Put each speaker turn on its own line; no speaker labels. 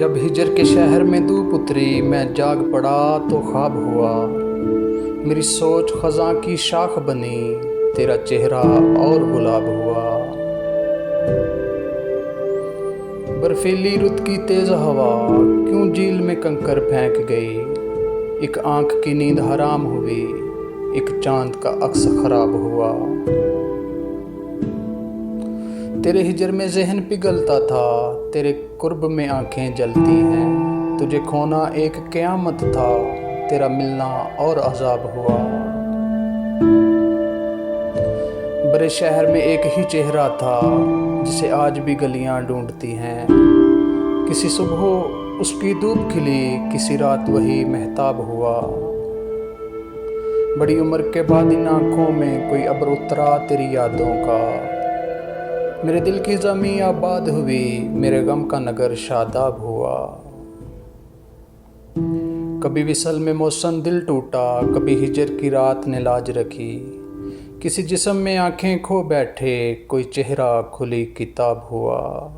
जब हिजर के शहर में धूप उतरी, मैं जाग पड़ा तो ख्वाब हुआ। मेरी सोच खज़ां की शाख बनी, तेरा चेहरा और गुलाब हुआ। बर्फीली रुत की तेज़ हवा क्यों झील में कंकर फेंक गई। एक आँख की नींद हराम हुई, एक चांद का अक्स खराब हुआ। तेरे हिजर में ज़हन पिघलता था, तेरे कुर्ब में आंखें जलती हैं। तुझे खोना एक क़यामत था, तेरा मिलना और अज़ाब हुआ। बड़े शहर में एक ही चेहरा था, जिसे आज भी गलियां ढूंढती हैं। किसी सुबह उसकी धूप खिली, किसी रात वही महताब हुआ। बड़ी उम्र के बाद इन आँखों में कोई अब्र उतरा तेरी यादों का। मेरे दिल की ज़मीं आबाद हुई, मेरे गम का नगर शादाब हुआ। कभी विसल में मौसम दिल टूटा, कभी हिजर की रात ने लाज रखी। किसी जिस्म में आंखें खो बैठे, कोई चेहरा खुली किताब हुआ।